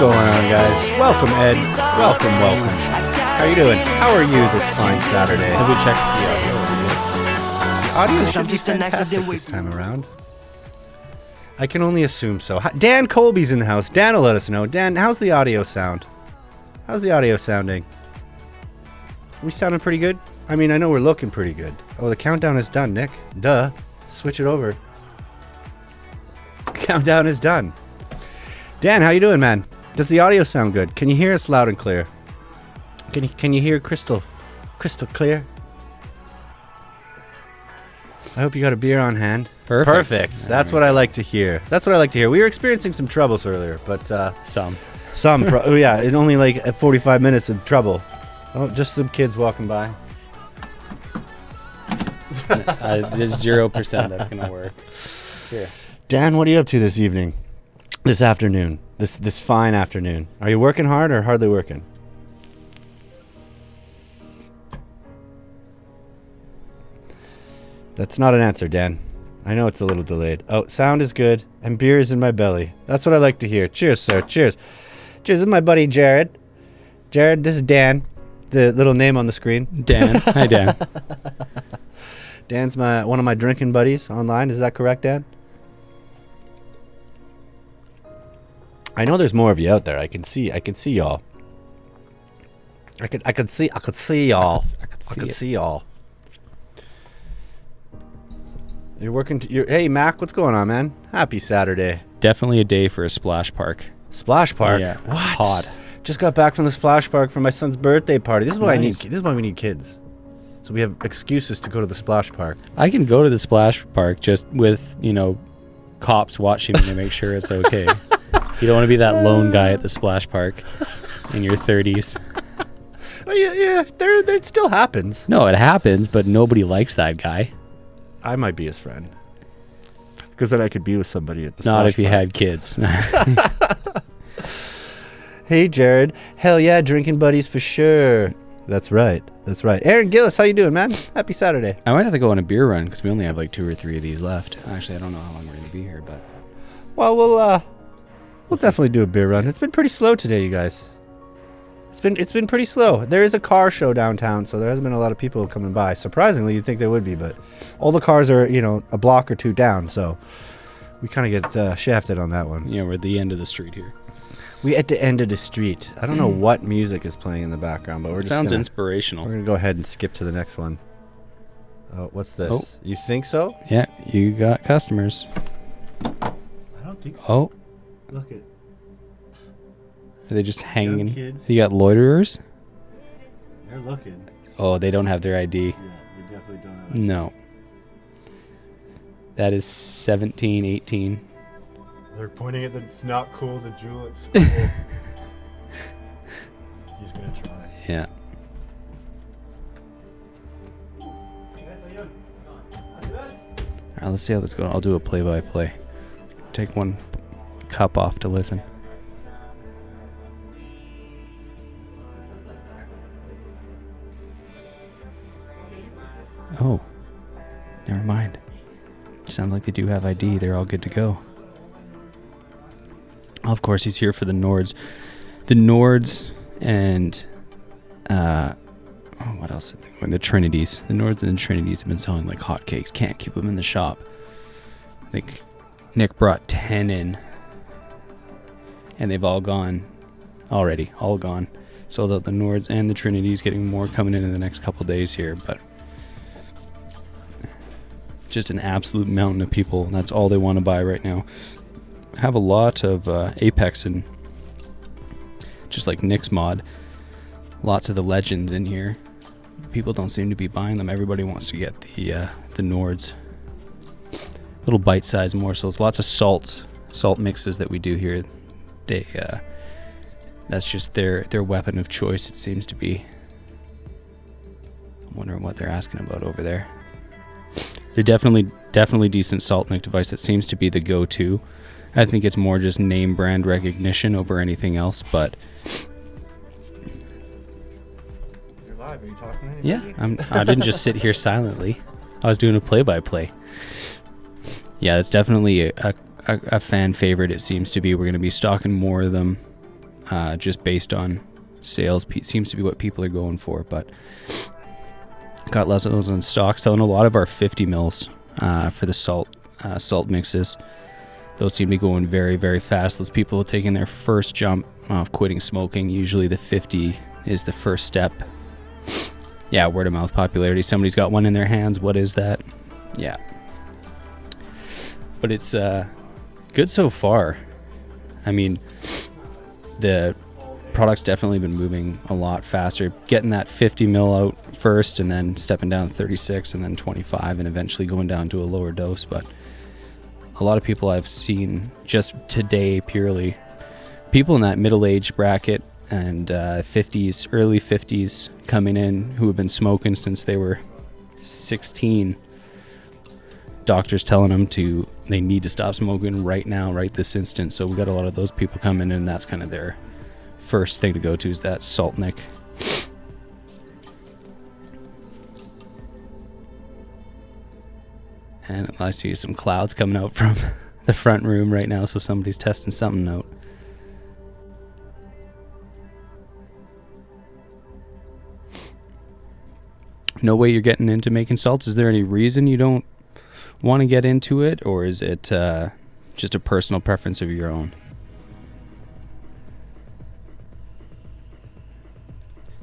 going on, guys? Welcome, Ed. Welcome. How you doing? How are you this fine Saturday? Have we checked the audio? Audio should be fantastic this time around. I can only assume so. Dan Colby's in the house. Dan will let us know. Dan, how's the audio sound? How's the audio sounding? Are we sounding pretty good? I mean, I know we're looking pretty good. Oh, the countdown is done, Nick. Duh. Switch it over. Countdown is done. Dan, how you doing, man? Does the audio sound good? Can you hear us loud and clear? Can you hear crystal clear? I hope you got a beer on hand. Perfect. That's what I like to hear. We were experiencing some troubles earlier, but Some. yeah, it only like 45 minutes of trouble. Oh, just some kids walking by. There's 0% that's gonna work. Here. Dan, what are you up to this evening? This afternoon? This fine afternoon? Are you working hard or hardly working? That's not an answer, Dan. I know it's a little delayed. Oh, sound is good, and beer is in my belly. That's what I like to hear. Cheers, sir. Cheers. Cheers. This is my buddy Jared. Jared, this is Dan. The little name on the screen. Dan. Hi, Dan. Dan's one of my drinking buddies online. Is that correct, Dan? I know there's more of you out there. I can see y'all. I could see y'all. I could see y'all. You're working. Hey, Mac, what's going on, man? Happy Saturday. Definitely a day for a splash park. Splash park. Yeah. What? Hot. Just got back from the splash park for my son's birthday party. This is why Nice. This is why we need kids. So we have excuses to go to the splash park. I can go to the splash park just with, cops watching me to make sure it's okay. You don't want to be that lone guy at the splash park in your 30s. Oh, yeah. It still happens. No, it happens, but nobody likes that guy. I might be his friend. Because then I could be with somebody at the Not splash if you park. had kids. Hey, Jared. Hell yeah, drinking buddies for sure. That's right. Aaron Gillis, how you doing, man? Happy Saturday. I might have to go on a beer run because we only have like 2 or 3 of these left. Actually, I don't know how long we're going to be here, but... Well, we'll definitely do a beer run. It's been pretty slow today, you guys. It's been pretty slow. There is a car show downtown, so there hasn't been a lot of people coming by. Surprisingly, you'd think there would be, but all the cars are, a block or two down, so we kind of get shafted on that one. we're at the end of the street here. We at the end of the street. I don't know what music is playing in the background, but Sounds inspirational. We're gonna go ahead and skip to the next one. Oh, what's this? Oh. You think so? Yeah, you got customers. I don't think so. Oh, Look at. are they just hanging? Young kids. You got loiterers? They're looking. Oh, they don't have their ID. Yeah, they definitely don't have. No. That is 17, 18. They're pointing at that it's not cool to drool at school. He's gonna try. Yeah. All right, let's see how this goes. I'll do a play-by-play. Take one cup off to listen. Oh, never mind. Sounds like they do have ID. They're all good to go. Of course, he's here for the Nords. The Nords and what else? The Trinities. The Nords and the Trinities have been selling like hotcakes. Can't keep them in the shop. I think Nick brought 10 in, and they've all gone already. All gone. Sold out the Nords and the Trinities. Getting more coming in the next couple days here, but just an absolute mountain of people. That's all they want to buy right now. Have a lot of Apex and just like Nick's mod. Lots of the legends in here. People don't seem to be buying them. Everybody wants to get the Nords. Little bite-sized morsels. Lots of salt mixes that we do here. They that's just their weapon of choice. It seems to be. I'm wondering what they're asking about over there. They're definitely decent salt mix device. It seems to be the go-to. I think it's more just name brand recognition over anything else, but You're live. Are you talking to anybody? yeah, I didn't just sit here silently. I was doing a play-by-play. Yeah, it's definitely a fan favorite. It seems to be. We're going to be stocking more of them just based on sales. Seems to be what people are going for, but got lots of those in stock. Selling a lot of our 50 mils for the salt mixes. Those seem to be going very, very fast. Those people taking their first jump of quitting smoking. Usually the 50 is the first step. Yeah, word of mouth popularity. Somebody's got one in their hands. What is that? Yeah. But it's good so far. I mean, the product's definitely been moving a lot faster. Getting that 50 mil out first and then stepping down to 36 and then 25 and eventually going down to a lower dose. But a lot of people I've seen just today, purely people in that middle age bracket and 50s, early 50s coming in who have been smoking since they were 16. Doctors telling them they need to stop smoking right now, right this instant. So we got a lot of those people coming in, and that's kind of their first thing to go to, is that Saltnik. And I see some clouds coming out from the front room right now, so somebody's testing something out. No way you're getting into making salts? Is there any reason you don't want to get into it, or is it just a personal preference of your own?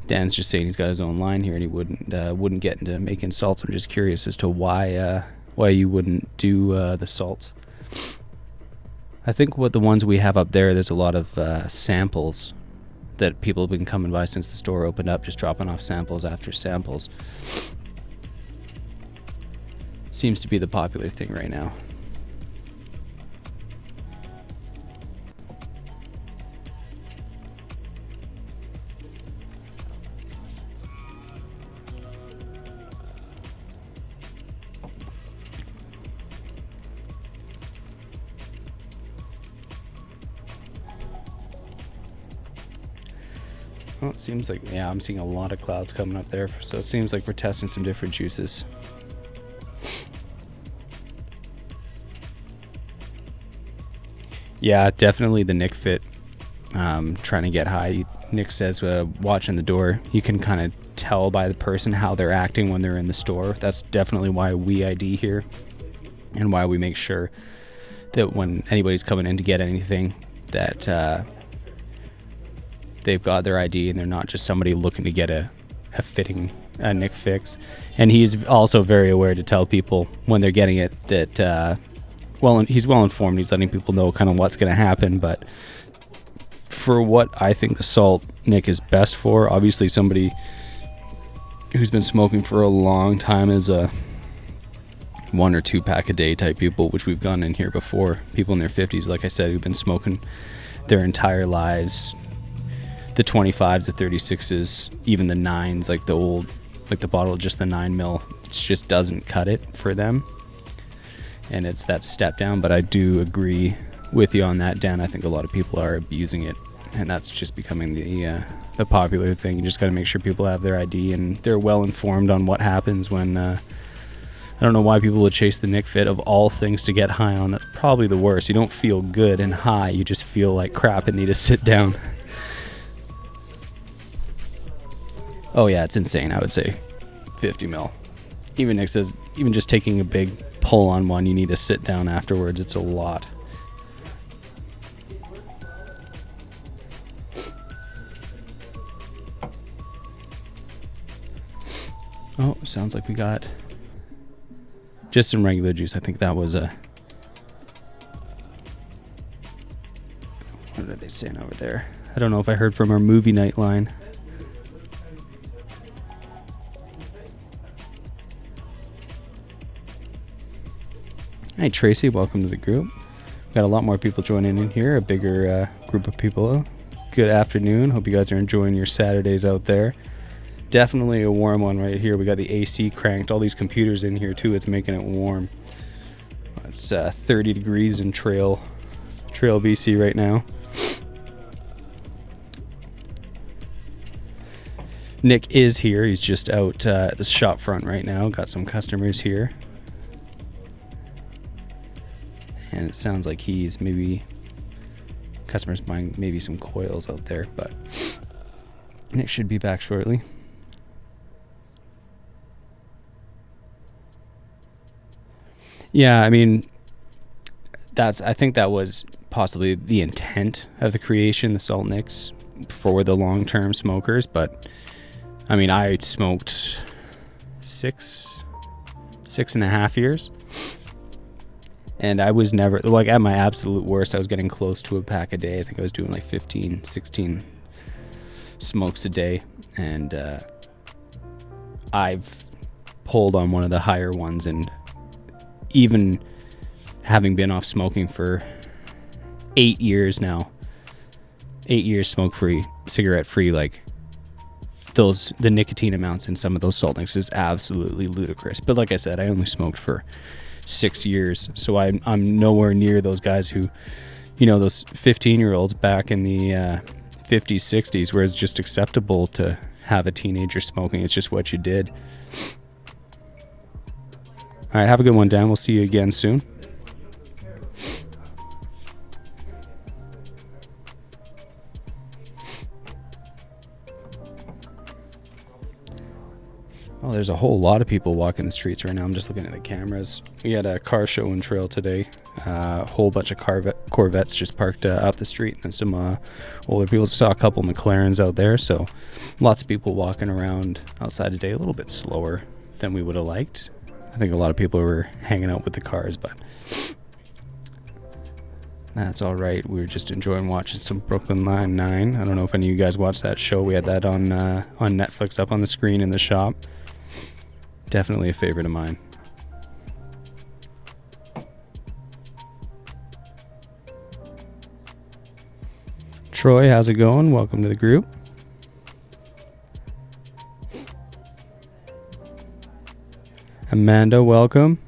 Dan's just saying he's got his own line here and he wouldn't get into making salts. I'm just curious as to why you wouldn't do the salts. I think what the ones we have up there's a lot of samples that people have been coming by since the store opened up, just dropping off samples after samples. Seems to be the popular thing right now. Well, it seems like, yeah, I'm seeing a lot of clouds coming up there, so it seems like we're testing some different juices. Yeah, definitely the Nick Fit. Trying to get high. Nick says, watching the door, you can kind of tell by the person how they're acting when they're in the store. That's definitely why we ID here, and why we make sure that when anybody's coming in to get anything, that they've got their ID and they're not just somebody looking to get a Nick fix. And he's also very aware to tell people when they're getting it that he's well informed. He's letting people know kind of what's going to happen. But for what I think the salt Nick is best for, obviously somebody who's been smoking for a long time is a 1 or 2 pack a day type people, which we've gone in here before. People in their 50s, like I said, who've been smoking their entire lives. The 25s, the 36s, even the 9s, like the old, like the bottle, just the 9 mil, it just doesn't cut it for them. And it's that step down. But I do agree with you on that, Dan. I think a lot of people are abusing it, and that's just becoming the popular thing. You just got to make sure people have their ID and they're well informed on what happens when. I don't know why people would chase the Nick Fit of all things to get high on. That's probably the worst. You don't feel good and high. You just feel like crap and need to sit down. Oh yeah, it's insane. I would say 50 mil. Even Nick says, even just taking a big pull on one, you need to sit down afterwards. It's a lot. Oh, sounds like we got just some regular juice. I think that was a... What are they saying over there? I don't know if I heard from our movie night line. Hey Tracy, welcome to the group. Got a lot more people joining in here, a bigger group of people. Good afternoon. Hope you guys are enjoying your Saturdays out there. Definitely a warm one right here. We got the AC cranked. All these computers in here too. It's making it warm. It's 30 degrees in Trail, BC right now. Nick is here. He's just out at the shop front right now. Got some customers here. And it sounds like he's maybe Customers buying maybe some coils out there, but Nick should be back shortly. Yeah, I mean, I think that was possibly the intent of the creation, the Salt Nicks, for the long-term smokers. But I mean, I smoked 6.5 years, and I was never, like, at my absolute worst, I was getting close to a pack a day. I think I was doing like 15, 16 smokes a day, and I've pulled on one of the higher ones, and even having been off smoking for 8 years now, 8 years smoke-free, cigarette-free, like, the nicotine amounts in some of those Salt Nicks is absolutely ludicrous. But like I said, I only smoked for 6 years, so I'm nowhere near those guys who, those 15-year-olds back in the 50s, 60s, where it's just acceptable to have a teenager smoking. It's just what you did. All right, have a good one, Dan. We'll see you again soon. Oh, there's a whole lot of people walking the streets right now. I'm just looking at the cameras. We had a car show and trail today. A whole bunch of Corvettes just parked up the street, and some older people. Saw a couple McLarens out there, so lots of people walking around outside today. A little bit slower than we would have liked. I think a lot of people were hanging out with the cars, but that's all right. We were just enjoying watching some Brooklyn Nine-Nine. I don't know if any of you guys watched that show. We had that on Netflix up on the screen in the shop. Definitely a favorite of mine. Troy, how's it going? Welcome to the group. Amanda, welcome.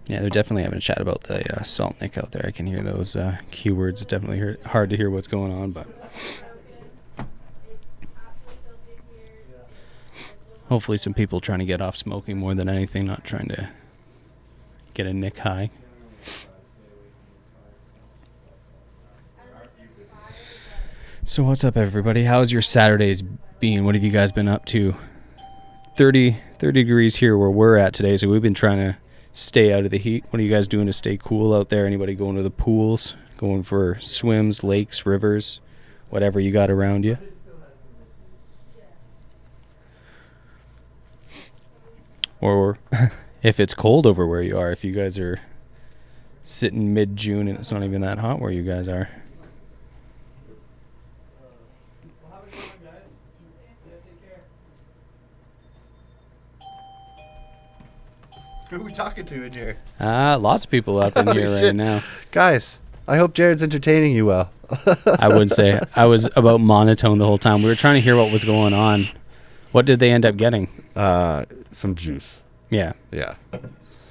Yeah, they're definitely having a chat about the Salt Nick out there. I can hear those keywords. It's definitely hard to hear what's going on, but hopefully some people trying to get off smoking more than anything, not trying to get a Nick high. So what's up, everybody? How's your Saturdays been? What have you guys been up to? 30 degrees here where we're at today, so we've been trying to stay out of the heat. What are you guys doing to stay cool out there? Anybody going to the pools, going for swims, lakes, rivers, whatever you got around you? Or if it's cold over where you are, if you guys are sitting mid-June and it's not even that hot where you guys are. Who are we talking to in here? Lots of people up in here right now. Guys, I hope Jared's entertaining you well. I would say. I was about monotone the whole time. We were trying to hear what was going on. What did they end up getting? Some juice. Yeah. Yeah.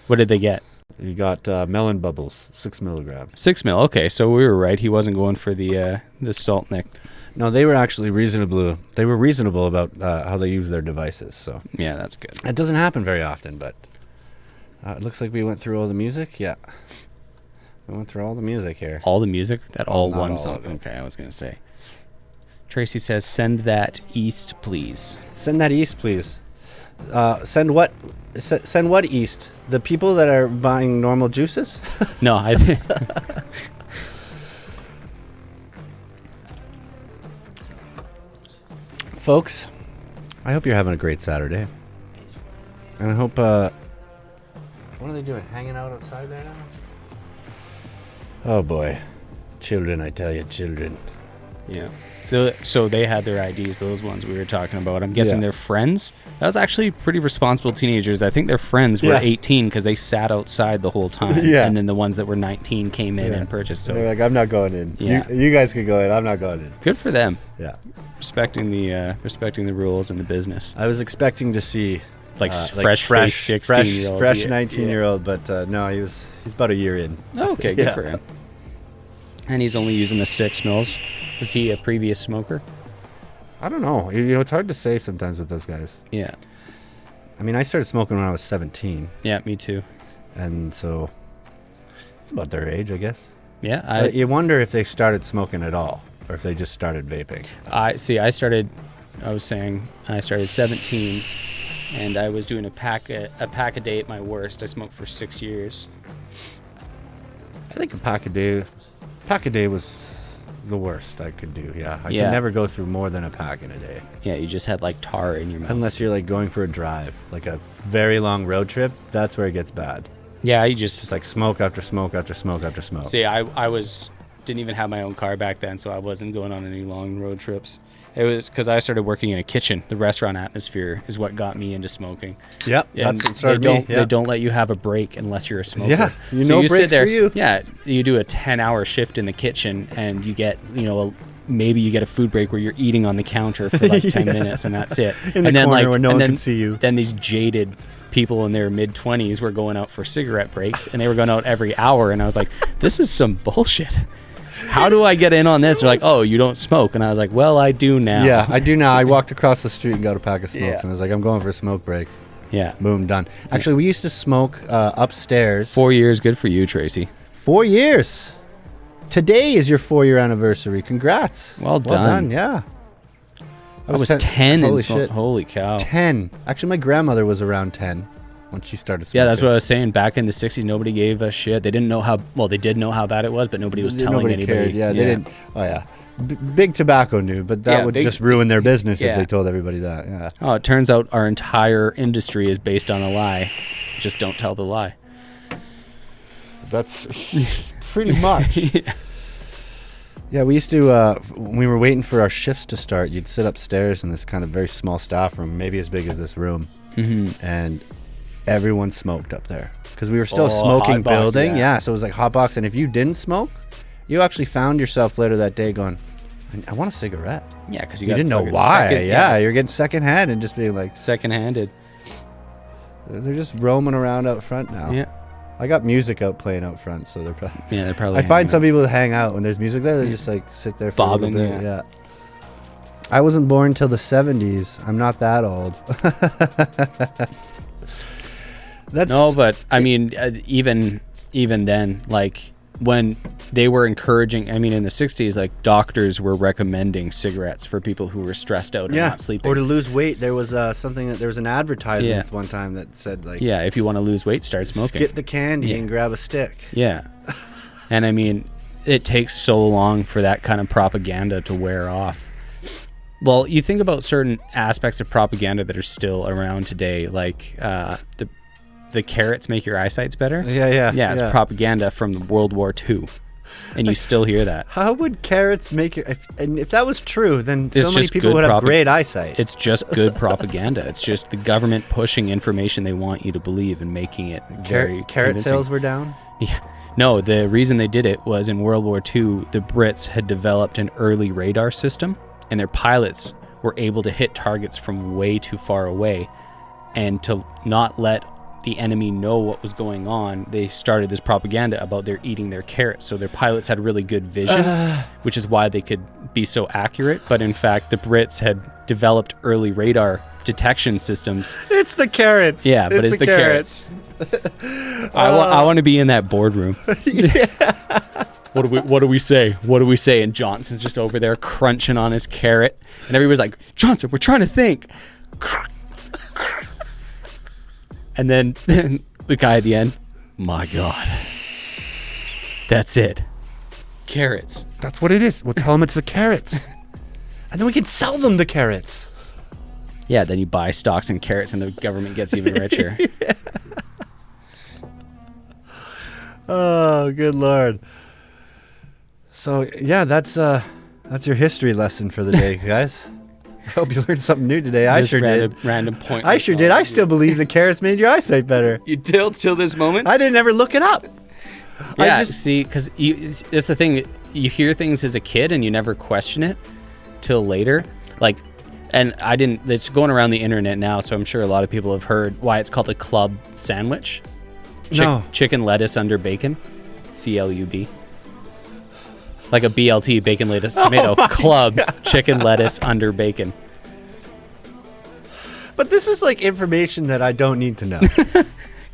What did they get? You got melon bubbles, 6 milligrams. 6 mil. Okay, so we were right. He wasn't going for the Salt Nick. No, they were actually reasonable. They were reasonable about how they use their devices. So yeah, that's good. It doesn't happen very often, but it looks like we went through all the music. Yeah, we went through all the music here. All the music? That all Not one all song? of it. Okay, I was gonna say. Tracy says, "Send that east, please." Send that east, please. Send what? Send what east? The people that are buying normal juices? No, I. Folks, I hope you're having a great Saturday. And I hope, what are they doing? Hanging out outside there now? Oh boy. Children, I tell you, children. Yeah. So they had their IDs, those ones we were talking about. I'm guessing Yeah. they're friends. That was actually pretty responsible teenagers. I think their friends were Yeah. 18 because they sat outside the whole time. Yeah. And then the ones that were 19 came in Yeah. and purchased. So They're like, I'm not going in. Yeah. You guys can go in. I'm not going in. good for them. Yeah. Respecting the rules and the business. I was expecting to see Like fresh 16-year-old. fresh Yeah. 19-year-old, but no, he's about a year in. Okay, good Yeah. for him. And he's only using the 6 mils. Was he a previous smoker? I don't know. You know, it's hard to say sometimes with those guys. Yeah. I mean, I started smoking when I was 17, Yeah, me too. and so It's about their age, I guess. Yeah, But you wonder if they started smoking at all, or if they just started vaping. I started 17, and I was doing a pack a day at my worst. I smoked for 6 years. I think a pack a day was the worst I could do. Yeah, I Yeah. could never go through more than a pack in a day, Yeah, you just had like tar in your mouth. unless you're like going for a drive, like a very long road trip. That's where it gets bad. Yeah, you It's just just like smoke after smoke after smoke after smoke. see. I didn't even have my own car back then, so I wasn't going on any long road trips. It was because I started working in a kitchen. The restaurant atmosphere is what got me into smoking. Yep, And that's what started me. they don't let you have a break unless you're a smoker. Yeah, you So know you sit breaks there. for you. Yeah, you do a 10-hour shift in the kitchen, and you get maybe you get a food break where you're eating on the counter for like 10 minutes, and that's it. In the and then corner like where no and one then, can see you. Then these jaded people in their mid-20s were going out for cigarette breaks, and they were going out every hour, and I was like, this is some bullshit. How do I get in on this? They're like, oh, you don't smoke. And I was like, well, I do now. Yeah, I do now. I walked across the street and got a pack of smokes, Yeah. and I was like, I'm going for a smoke break. Yeah. Boom, done. Actually, we used to smoke upstairs. 4 years, good for you, Tracy. 4 years. Today is your 4-year anniversary. Congrats. Well done. Yeah. I was 10 Holy and shit. holy cow. 10. Actually, my grandmother was around 10 when she started smoking. Yeah, that's what I was saying. Back in the 60s, nobody gave a shit. They didn't know how, well, they did know how bad it was, but nobody was telling Nobody anybody. cared. Yeah, they didn't. Oh, yeah. Big tobacco knew, but that Yeah, would big- just ruin their business Yeah. if they told everybody that. Yeah. Oh, it turns out our entire industry is based on a lie. Just don't tell the lie. That's pretty much. Yeah, we used to, when we were waiting for our shifts to start, you'd sit upstairs in this kind of very small staff room, maybe as big as this room, and everyone smoked up there. Because we were still a smoking hot box, building. yeah. Yeah, so it was like hot box. And if you didn't smoke, you actually found yourself later that day going, I want a cigarette. Yeah, because You didn't know why. Yeah, you're getting secondhand and just being like, second-handed. they're just roaming around out front now. Yeah. I got music out playing out front, so they're probably... Yeah, they're probably. I find some people that hang out when there's music there, they just like sit there for Bobbing, a little bit. yeah. Yeah. I wasn't born till the 70s. I'm not that old. That's No, but I mean, even then, like when they were encouraging, I mean, in the 60s, like doctors were recommending cigarettes for people who were stressed out and not sleeping. Or to lose weight, there was there was an advertisement Yeah. one time that said like, Yeah, if you want to lose weight, start smoking. skip the candy Yeah. and grab a stick. Yeah. And I mean, it takes so long for that kind of propaganda to wear off. Well, you think about certain aspects of propaganda that are still around today, like the carrots make your eyesights better. Yeah. It's propaganda from World War II, and you still hear that. How would carrots make your... If that was true, then It's so many just people good would have propa- great eyesight. It's just good propaganda. It's just the government pushing information they want you to believe and making it very Carrot convincing. sales were down? Yeah. No, the reason they did it was in World War II, the Brits had developed an early radar system, and their pilots were able to hit targets from way too far away. And to not let the enemy know what was going on, they started this propaganda about they're eating their carrots. So their pilots had really good vision, which is why they could be so accurate. But in fact, the Brits had developed early radar detection systems. It's the carrots. Yeah, but it's the carrots. I want to be in that boardroom. What do we say? What do we say? And Johnson's just over there crunching on his carrot, and everybody's like, Johnson, we're trying to think. And then the guy at the end, my God, that's it. Carrots. That's what it is. We'll tell them it's the carrots. And then we can sell them the carrots. Yeah, then you buy stocks in carrots, and the government gets even richer. Oh, good Lord. So, yeah, that's your history lesson for the day, guys. I hope you learned something new today. I Just sure did. Random point. I sure did. I still believe the carrots made your eyesight better. You till this moment. I didn't ever look it up. Yeah, I just, see, because it's the thing. You hear things as a kid and you never question it till later. Like, and I didn't. It's going around the internet now, so I'm sure a lot of people have heard why it's called a club sandwich. No. Chicken lettuce under bacon, CLUB. Like a BLT, bacon, lettuce, tomato. Club, chicken lettuce under bacon. But this is like information that I don't need to know.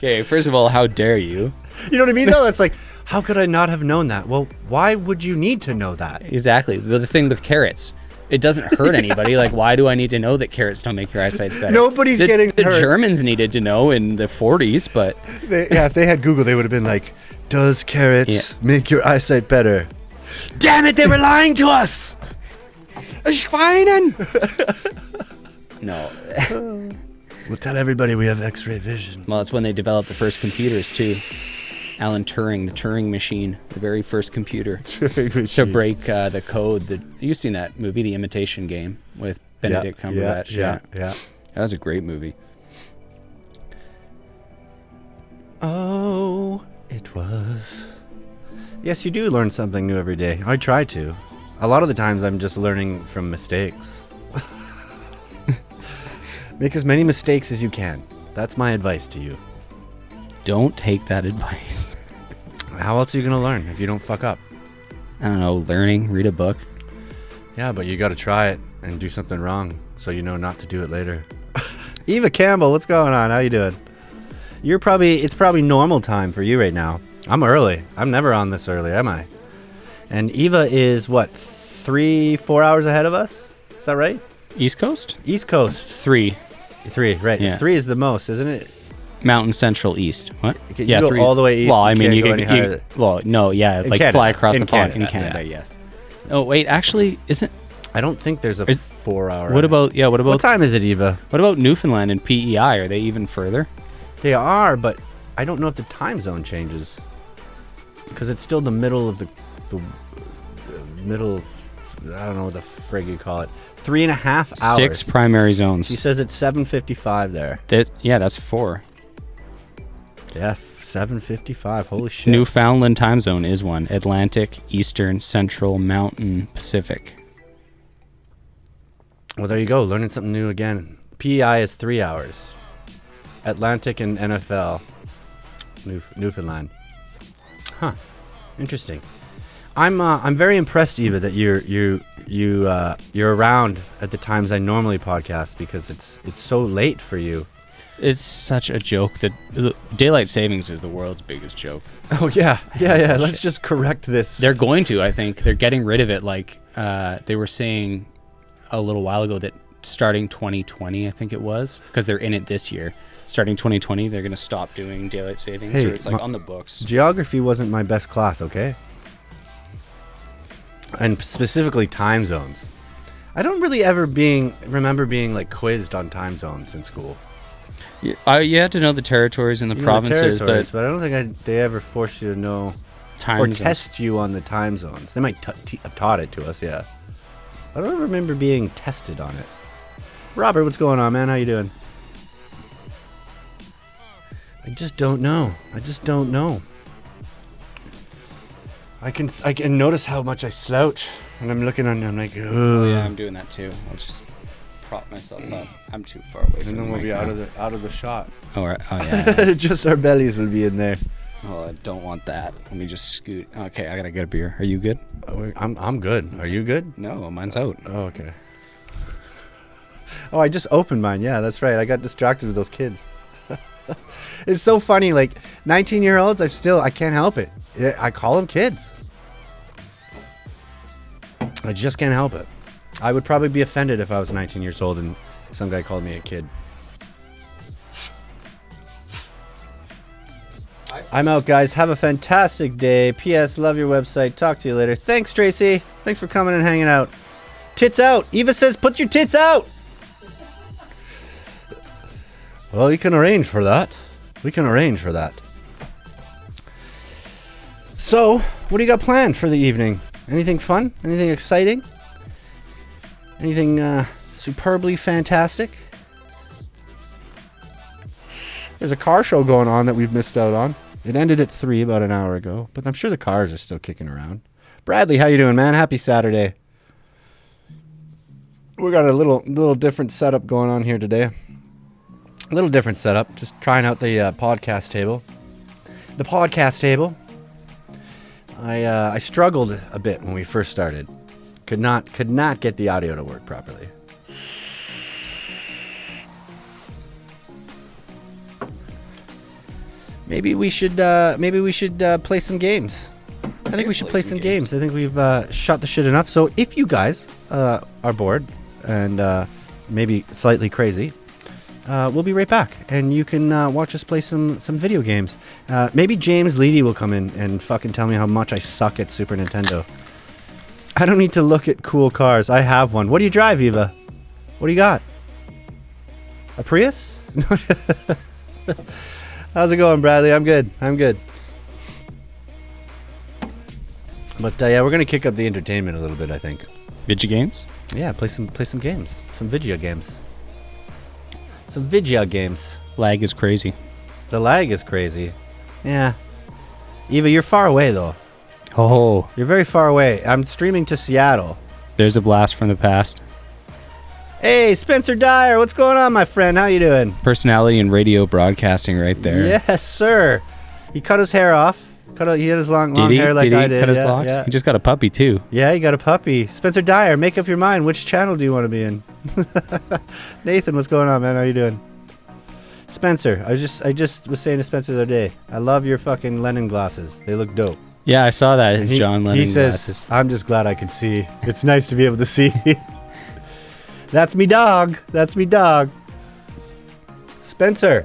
Okay, first of all, how dare you? You know what I mean? No, it's like, how could I not have known that? Well, why would you need to know that? Exactly. The thing with carrots, it doesn't hurt anybody. Like, why do I need to know that carrots don't make your eyesight better? Nobody's getting the hurt. Germans needed to know in the 40s, but If they had Google, they would have been like, does carrots make your eyesight better? Damn it, they were lying to us! Schweinen! No. We'll tell everybody we have X-ray vision. Well, that's when they developed the first computers, too. Alan Turing, the Turing machine, the very first computer to break the code. You've seen that movie, The Imitation Game, with Benedict Cumberbatch. Yeah. That was a great movie. Oh, it was. Yes, you do learn something new every day. I try to. A lot of the times I'm just learning from mistakes. Make as many mistakes as you can. That's my advice to you. Don't take that advice. How else are you going to learn if you don't fuck up? I don't know, learning, read a book. Yeah, but you got to try it and do something wrong so you know not to do it later. Eva Campbell, what's going on? How you doing? It's probably normal time for you right now. I'm early. I'm never on this early, am I? And Eva is what, 3-4 hours ahead of us? Is that right? East Coast? East Coast. 3. 3, right. Yeah. 3 is the most, isn't it? Mountain Central East. What? You go 3. all the way east. Well, I mean, can't you go can. any higher Like Canada. fly across In the pond in Canada, Canada. Yes. Oh wait, actually, isn't? I don't think there's a 4-hour. What about? Yeah. What time is it, Eva? What about Newfoundland and PEI? Are they even further? They are, but I don't know if the time zone changes because it's still the middle of the middle. I don't know what the frig you call it. 3.5 hours. 6 primary zones. He says it's 7:55 there. That's 4. Yeah, 7:55. Holy shit. Newfoundland time zone is 1. Atlantic, Eastern, Central, Mountain, Pacific. Well, there you go. Learning something new again. PEI is 3 hours. Atlantic and NFL. Newfoundland. Huh. Interesting. I'm very impressed, Eva, that you're around at the times I normally podcast because it's so late for you. It's such a joke that daylight savings is the world's biggest joke. Oh yeah. Let's just correct this. They're going to. I think they're getting rid of it. Like they were saying a little while ago that starting 2020, I think it was, because they're in it this year. Starting 2020, they're going to stop doing daylight savings. Hey, or it's like on the books. Geography wasn't my best class, okay? And specifically time zones. I don't really ever remember being like quizzed on time zones in school. You had to know the territories and the provinces, but I don't think they ever forced you to know time or zones. test you on the time zones. They might have taught it to us, yeah. I don't remember being tested on it. Robert, what's going on, man? How you doing? I just don't know. I can notice how much I slouch when I'm looking on. I'm like, oh yeah, I'm doing that too. I'll just prop myself up. I'm too far away from and then we'll be out of the shot. Oh, right. Oh yeah. Just our bellies will be in there. Oh, I don't want that. Let me just scoot. Okay, I gotta get a beer. Are you good? I'm good. Are you good? No, mine's out. Oh, okay. Oh, I just opened mine. Yeah, that's right. I got distracted with those kids. It's so funny. Like 19-year-olds, I can't help it. I call them kids. I just can't help it. I would probably be offended if I was 19 years old and some guy called me a kid. I'm out, guys. Have a fantastic day. P.S. Love your website. Talk to you later. Thanks, Tracy. Thanks for coming and hanging out. Tits out. Eva says, put your tits out. Well, we can arrange for that. So, what do you got planned for the evening? Anything fun? Anything exciting? Anything superbly fantastic? There's a car show going on that we've missed out on. It ended at 3 about an hour ago, but I'm sure the cars are still kicking around. Bradley, how you doing, man? Happy Saturday. We got a little different setup going on here today. A little different setup. Just trying out the podcast table. The podcast table. I struggled a bit when we first started. Could not get the audio to work properly. maybe we should play some games. I think we should play some games. I think we've shot the shit enough. So if you guys are bored and maybe slightly crazy, we'll be right back, and you can watch us play some video games. Maybe James Leedy will come in and fucking tell me how much I suck at Super Nintendo. I don't need to look at cool cars. I have one. What do you drive, Eva? What do you got? A Prius? How's it going, Bradley? I'm good. But yeah, we're gonna kick up the entertainment a little bit, I think. Video games? Yeah, play some games. Some video games. Some video games. Lag is crazy. The lag is crazy. Yeah. Eva, you're far away though. Oh, You're very far away. I'm streaming to Seattle. there's a blast from the past. Hey, Spencer Dyer, what's going on, my friend? How you doing? Personality in radio broadcasting right there. Yes, sir. He cut his hair off. He had his long Did he? hair like Did he I did. cut his yeah, locks? Yeah. He just got a puppy too. Yeah, he got a puppy. Spencer Dyer, make up your mind. Which channel do you want to be in? Nathan, what's going on, man? How you doing? Spencer, I just was saying to Spencer the other day, I love your fucking Lennon glasses. They look dope. Yeah, I saw that. It's John Lennon He says, glasses. I'm just glad I can see. It's nice to be able to see. That's me dog. Spencer,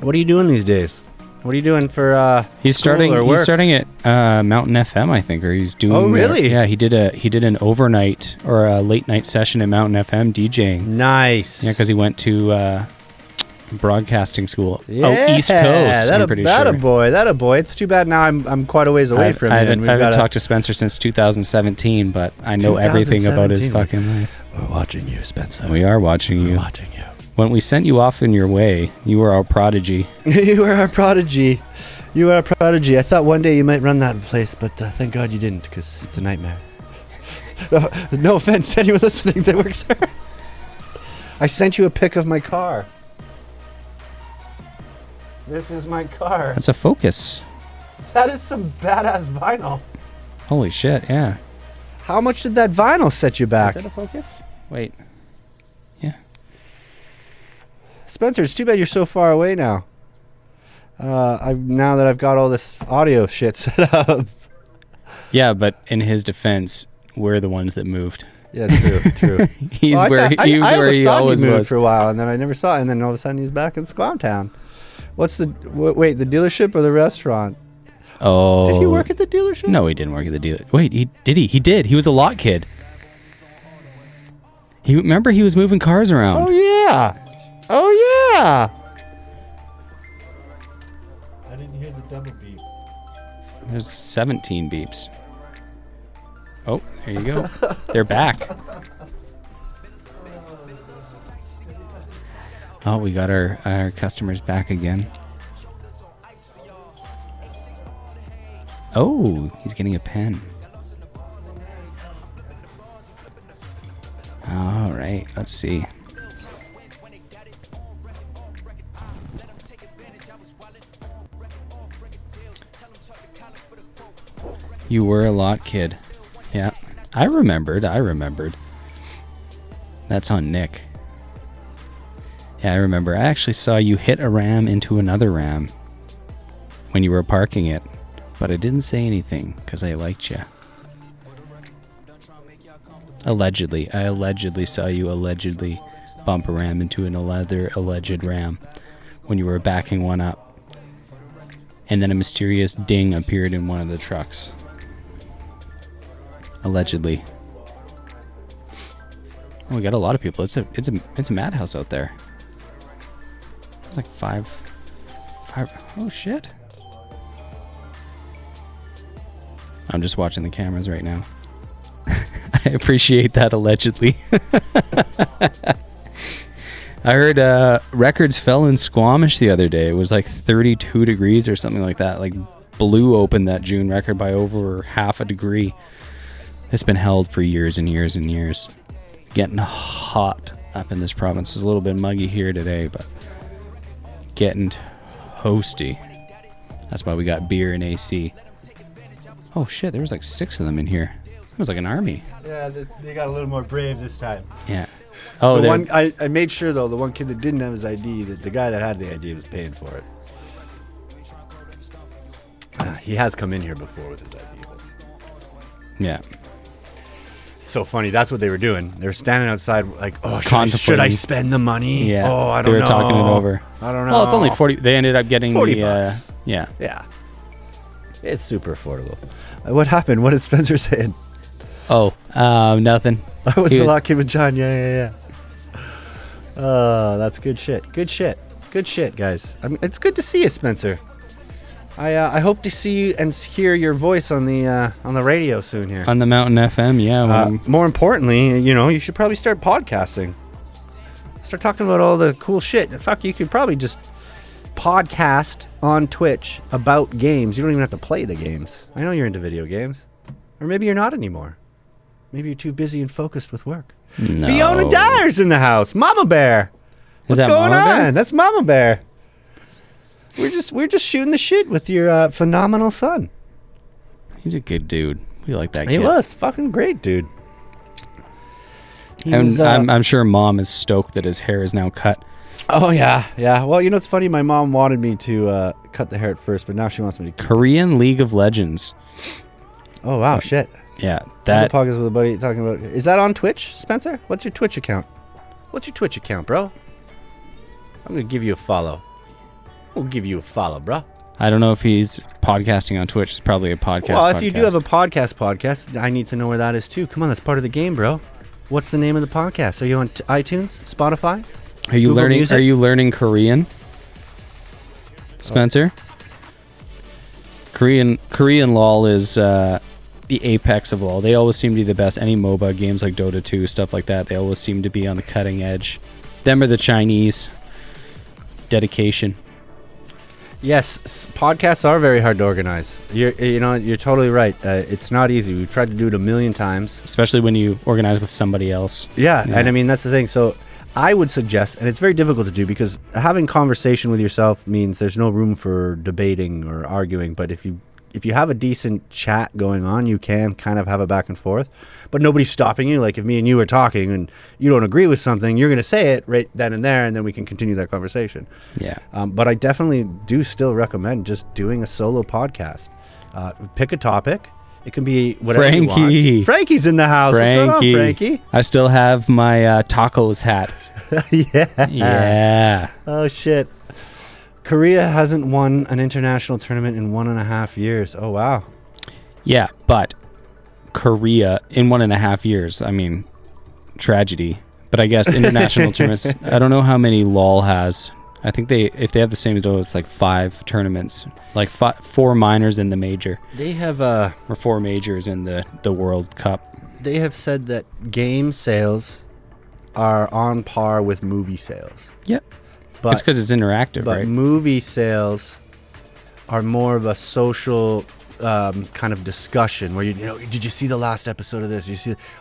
what are you doing these days? What are you doing for He's school starting. or He's work? starting at Mountain FM, I think, or he's doing. Oh, really? Yeah, he did an overnight or a late night session at Mountain FM DJing. Nice. Yeah, because he went to broadcasting school. Yeah, Oh, East Coast. I'm pretty that sure. a boy. It's too bad now I'm quite a ways away from I you. and haven't, we've gotta- talked to Spencer since 2017, but I know everything about his 2017. fucking life. We're watching you, Spencer. We are watching you. watching you. When we sent you off in your way, you were our prodigy. You are our prodigy. I thought one day you might run that place, but thank God you didn't, because it's a nightmare. No offense to anyone listening that works there. I sent you a pic of my car. This is my car. That's a Focus. That is some badass vinyl. Holy shit, yeah. How much did that vinyl set you back? Is that a Focus? Wait. Yeah. Spencer, it's too bad you're so far away now. Now that I've got all this audio shit set up. Yeah, but in his defense, we're the ones that moved. Yeah, true. He's Well, where I he was thought where he always moved was. for a while, and then I never saw it, and then all of a sudden he's back in Squam Town. What's the wait? The dealership or the restaurant? Oh. Did he work at the dealership? No, he didn't work at the dealer. Wait, he did. He did. He was a lot kid. Remember he was moving cars around. Oh yeah. I didn't hear the double beep. There's 17 beeps. Oh, there you go. They're back. Oh, we got our customers back again. Oh, he's getting a pen. All right, let's see. You were a lot kid. Yeah, I remembered. That's on Nick. Yeah, I remember. I actually saw you hit a ram into another ram when you were parking it, but I didn't say anything because I liked you. Allegedly. I allegedly saw you allegedly bump a ram into another alleged ram when you were backing one up. And then a mysterious ding appeared in one of the trucks. Allegedly. Oh, we got a lot of people. It's a madhouse out there. It's like five. Oh shit! I'm just watching the cameras right now. I appreciate that. Allegedly. I heard records fell in Squamish the other day. It was like 32 degrees or something like that. Like blew open that June record by over half a degree. It's been held for years and years and years. Getting hot up in this province. It's a little bit muggy here today, but getting toasty. That's why we got beer and AC. Oh shit, there was like 6 of them in here. It was like an army. Yeah, they got a little more brave this time. Yeah. Oh, the one I made sure though, the one kid that didn't have his ID, that the guy that had the ID was paying for it. he has come in here before with his ID. Yeah. So funny. That's what they were doing. They were standing outside like, oh, should I Contemplating. spend the money? Yeah. Oh, I They don't were know. talking it over. I don't know. Well, it's only 40. They ended up getting 40 the. bucks. Yeah. Yeah. It's super affordable. What happened? What is Spencer saying? Oh, nothing. I was He the was- lock kid with John. Yeah. Oh, that's good shit. Good shit, guys. I mean, it's good to see you, Spencer. I hope to see you and hear your voice on the radio soon here. On the Mountain FM, yeah. More importantly, you should probably start podcasting. Start talking about all the cool shit. Fuck, you could probably just podcast on Twitch about games. You don't even have to play the games. I know you're into video games. Or maybe you're not anymore. Maybe you're too busy and focused with work. No. Fiona Dyer's in the house. Mama Bear. What's that going Mama on? Bear? That's Mama Bear. We're just shooting the shit with your phenomenal son. He's a good dude. We like that He kid. was fucking great, dude. He And was, I'm sure Mom is stoked that his hair is now cut. Oh yeah. Well, it's funny. My mom wanted me to cut the hair at first, but now she wants me to. Korean League of Legends. Oh wow, shit. Yeah, That that podcast with a buddy talking about. Is that on Twitch, Spencer? What's your Twitch account? What's your Twitch account, bro? I'm gonna give you a follow. We'll give you a follow, bro. I don't know if he's podcasting on Twitch. It's probably a podcast. Well, if you do have a podcast, I need to know where that is too. Come on, that's part of the game, bro. What's the name of the podcast? Are you on iTunes, Spotify? are you Google learning? Music? Are you learning Korean, Spencer? Korean LOL is the apex of LOL. They always seem to be the best. Any MOBA games like Dota 2, stuff like that, they always seem to be on the cutting edge. Them are the Chinese. Dedication. Yes, podcasts are very hard to organize. You're totally right. It's not easy. We've tried to do it a million times. Especially when you organize with somebody else. Yeah, and I mean that's the thing. So I would suggest, and it's very difficult to do because having conversation with yourself means there's no room for debating or arguing. But if you have a decent chat going on, you can kind of have a back and forth. But nobody's stopping you. Like if me and you are talking and you don't agree with something, you're going to say it right then and there, and then we can continue that conversation. Yeah. But I definitely do still recommend just doing a solo podcast. Pick a topic. It can be whatever you Frankie. want. Frankie's in the house. What's going on, Frankie? I still have my tacos hat. Yeah. Yeah. Oh, shit. Korea hasn't won an international tournament in 1.5 years. Oh, wow. Yeah, but Korea in 1.5 years, I mean, tragedy. But I guess international tournaments, I don't know how many LOL has. I think if they have the same as Dota, it's like 5 tournaments, like 4 minors in the major, They have or 4 majors in the World Cup. they have said that game sales are on par with movie sales. Yep. But It's because it's interactive, But right? movie sales are more of a social kind of discussion where did you see the last episode of this?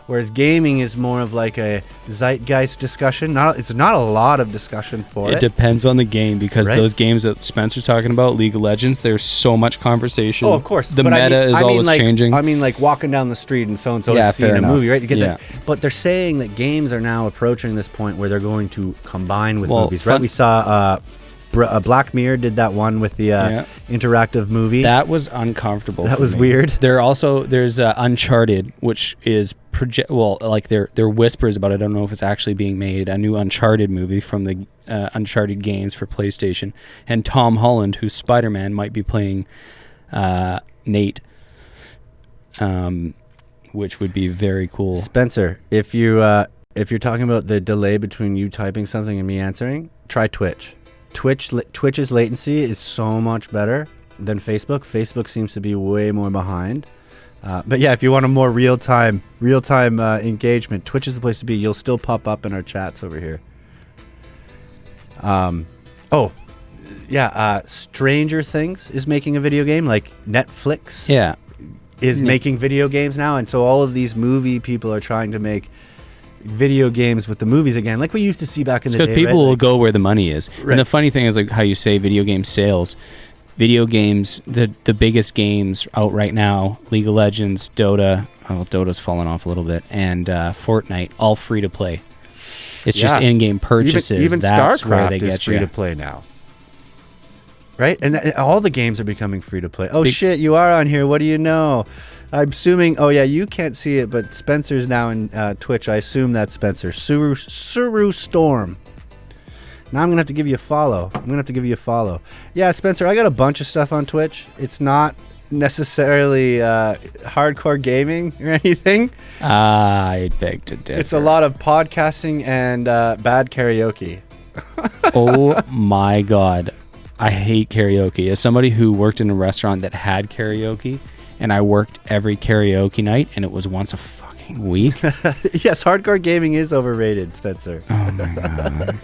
Whereas gaming is more of like a zeitgeist discussion. It's not a lot of discussion for It it. depends on the game because Right? those games that Spencer's talking about, League of Legends, there's so much conversation. Oh, of course. The But meta is always like, changing. I mean, like walking down the street and so Yeah, is seeing fair a enough. movie, right? You get Yeah. that. But they're saying that games are now approaching this point where they're going to combine with Well, movies, right? We saw Black Mirror did that one with the interactive movie. That was uncomfortable. That for was me. weird. There's Uncharted, which is like they're whispers about it. I don't know if it's actually being made. A new Uncharted movie from the Uncharted games for PlayStation, and Tom Holland, who's Spider-Man, might be playing Nate, which would be very cool. Spencer, if you're talking about the delay between you typing something and me answering, try Twitch. Twitch's latency is so much better than Facebook. Facebook seems to be way more behind. But yeah, if you want a more real-time engagement, Twitch is the place to be. You'll still pop up in our chats over here. Stranger Things is making a video game, like Netflix Yeah. is making video games now, and so all of these movie people are trying to make video games with the movies again, like we used to see back in the day. Because people right? will Like, go where the money is. Right. And the funny thing is, like how you say video game sales. Video games, the biggest games out right now, League of Legends, Dota. Oh, Dota's fallen off a little bit, and Fortnite, all free to play. It's just Yeah. in-game purchases. Even That's StarCraft where they is get free you. to play now. right? And all the games are becoming free to play. Oh Big- shit, you are on here. What do you know? I'm assuming. Oh yeah, you can't see it, but Spencer's now in Twitch. I assume that's Spencer. Suru Storm. Now I'm gonna have to give you a follow. Yeah, Spencer, I got a bunch of stuff on Twitch. It's not necessarily hardcore gaming or anything. I beg to differ. It's a lot of podcasting and bad karaoke. Oh my god, I hate karaoke. As somebody who worked in a restaurant that had karaoke, and I worked every karaoke night, and it was once a fucking week. Yes, hardcore gaming is overrated, Spencer. Oh my god.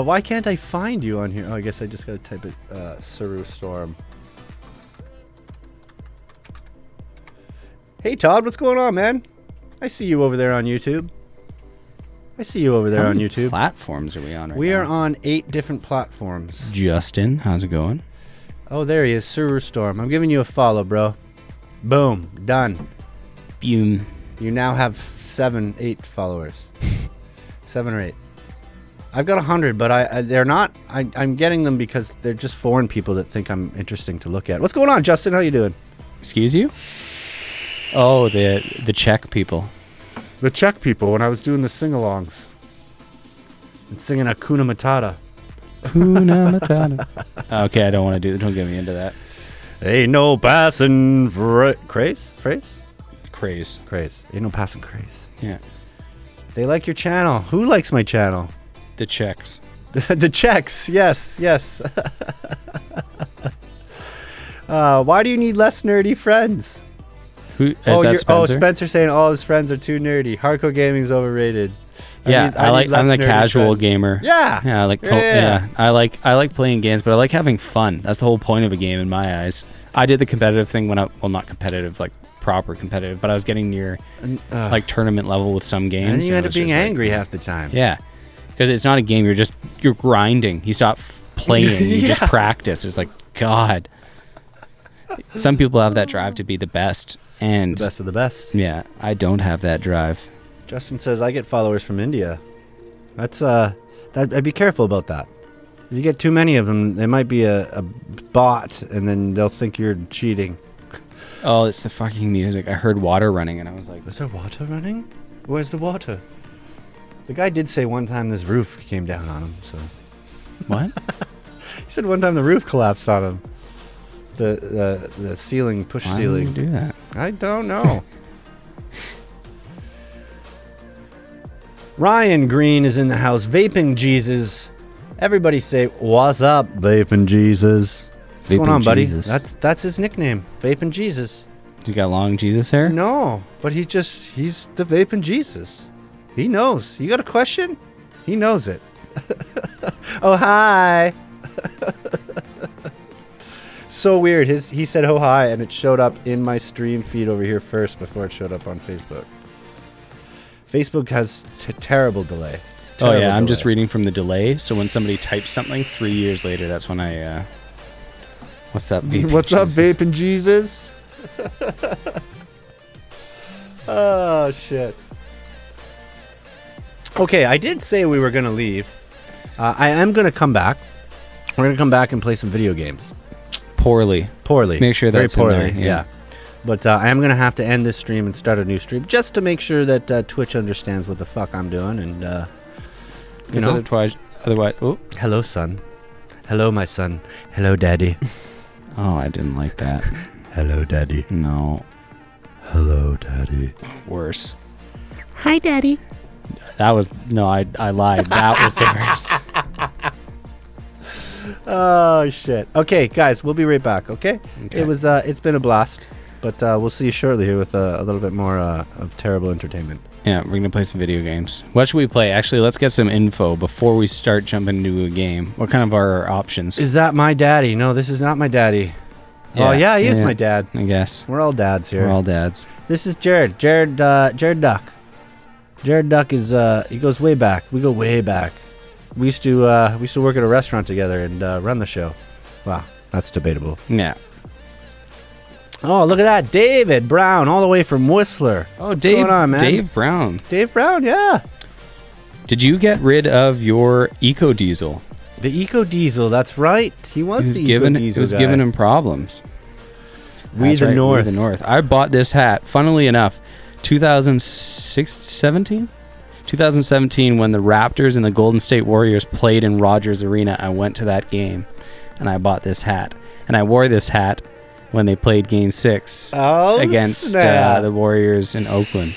Why can't I find you on here? Oh, I guess I just gotta type it. Suru Storm. Hey Todd, what's going on, man? I see you over there on YouTube. How many platforms are we on right We now? are on 8 different platforms. Justin, how's it going? Oh, there he is, Suru Storm. I'm giving you a follow, bro. Boom, done. You You now have 8 followers. 7 or 8. I've got 100, but they're not. I'm getting them because they're just foreign people that think I'm interesting to look at. What's going on, Justin? How you doing? excuse you? Oh, the Czech people. The Czech people when I was doing the sing-alongs and singing Hakuna Matata. Hakuna Matata. Okay, I don't want to don't get me into that. Ain't no passing craze. Craze. Ain't no passing craze. Yeah. They like your channel. Who likes my channel? The Czechs. The Czechs. Yes. Why do you need less nerdy friends? Who is that Spencer? Spencer saying all his friends are too nerdy. Hardcore gaming is overrated. Yeah, I'm the casual friends. gamer. Yeah. Yeah, I like playing games, but I like having fun. That's the whole point of a game in my eyes. I did the competitive thing when not competitive, like proper competitive, but I was getting near like tournament level with some games. And you and end it up was being just like- angry half the time. Yeah, because it's not a game. You're grinding. You stop playing. You just Yeah. practice. It's like God. Some people have that drive to be the best, and The best of the best. yeah, I don't have that drive. Justin says I get followers from India. That's I'd be careful about that. If you get too many of them, they might be a bot, and then they'll think you're cheating. Oh, it's the fucking music. I heard water running, and I was like, Was there water running? Where's the water? The guy did say one time this roof came down on him. So "What? he said one time the roof collapsed on him. The ceiling, push Why would ceiling. you do that?" I don't know. Ryan Green is in the house. Vaping Jesus. Everybody say, "What's up, Vaping Jesus?" What's going Vaping on, buddy? Jesus. That's his nickname, Vaping Jesus. You got long Jesus hair? No, but he's the Vaping Jesus. He knows. You got a question? He knows it. Oh, hi. So weird. He said, "Oh, hi," and it showed up in my stream feed over here first before it showed up on Facebook. Facebook has terrible delay. Oh yeah, I'm delay. just reading from the delay. So when somebody types something 3 years later, that's when I. What's up, vaping What's up, Jesus? Vaping Jesus? Oh, shit. Okay, I did say we were going to leave. I am going to come back. We're going to come back and play some video games. Poorly. Poorly. Make sure Very that's in poorly, there, yeah. yeah. But I am going to have to end this stream and start a new stream just to make sure that Twitch understands what the fuck I'm doing. And, you Because know, otherwise, oh, hello, son. Hello, my son. Hello, daddy. I didn't like that. Hello, daddy. No, Hello, daddy. worse. Hi, Daddy. That was I lied. That was the worst. Oh shit. Okay, guys, we'll be right back. Okay. Okay. It's been a blast, but we'll see you shortly here with a little bit more of terrible entertainment. Yeah, we're gonna play some video games. What should we play? Actually, let's get some info before we start jumping into a game. What kind of are our options? Is that my daddy? No, this is not my daddy. Oh yeah, he is my dad. I guess We're all dads here. we're all dads. This is Jared. Jared Duck. Jared Duck is he goes way back. We go way back. We used to work at a restaurant together and run the show. Wow, that's debatable. Yeah. Oh, look at that, David Brown, all the way from Whistler. Oh, What's Dave. going on, man? Dave Brown. Dave Brown, yeah. Did you get rid of your eco diesel? The Eco Diesel, that's right. He wants the Eco Diesel. It was giving him problems. We the North. I bought this hat, funnily enough, 2017 when the Raptors and the Golden State Warriors played in Rogers Arena. I went to that game and I bought this hat. And I wore this hat when they played Game 6 against the Warriors in Oakland.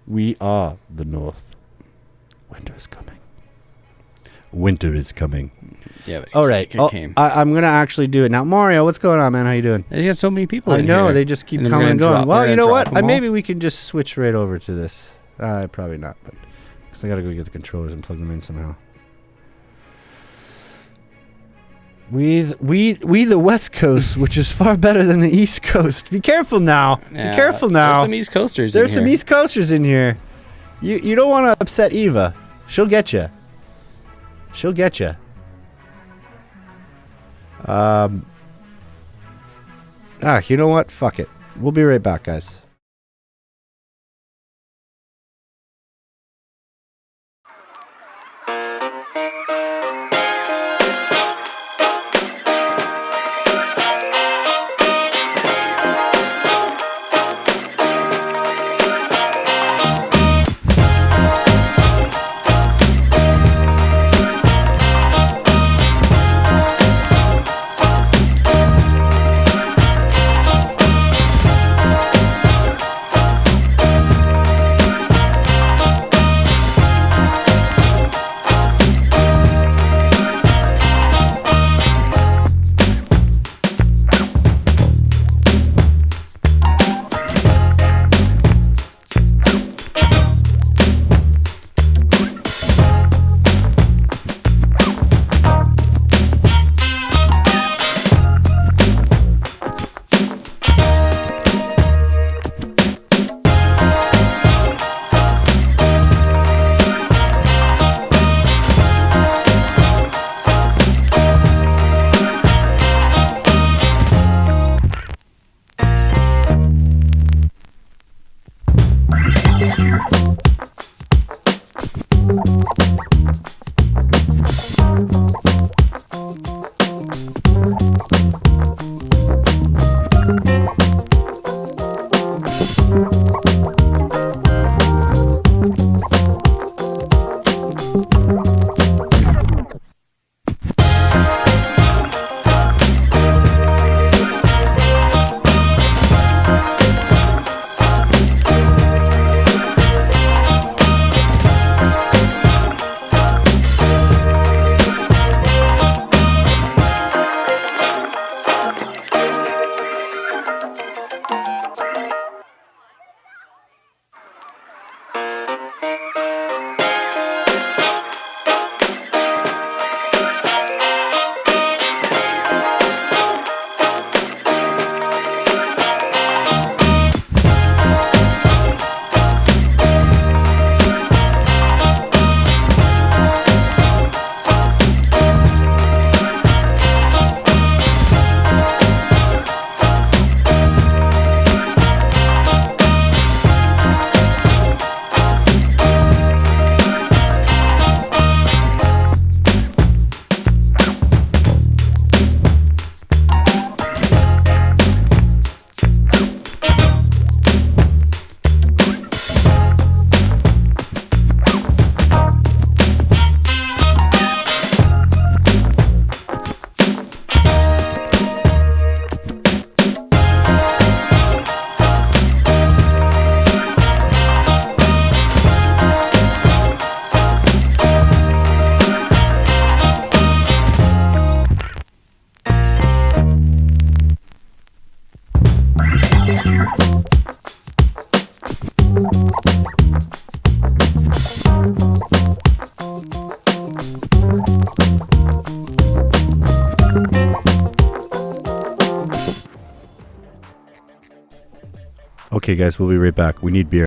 We are the North. Winter is coming. Winter is coming. Yeah. But All right. I'm going to actually do it. Now, Mario, what's going on, man? How you doing? There's got so many people I in know. here. They just keep And then coming we're and gonna going. drop- Well, we're you gonna know drop what? them all. Maybe we can just switch right over to this. Probably not, but because I got to go get the controllers and plug them in somehow. We the West Coast, which is far better than the East Coast. Be careful now. Yeah, Be careful now. There's some East Coasters There's in some here. East Coasters in here. You don't want to upset Eva. She'll get you. She'll get you. You know what? Fuck it. We'll be right back, guys. Okay, guys, we'll be right back. We need beer.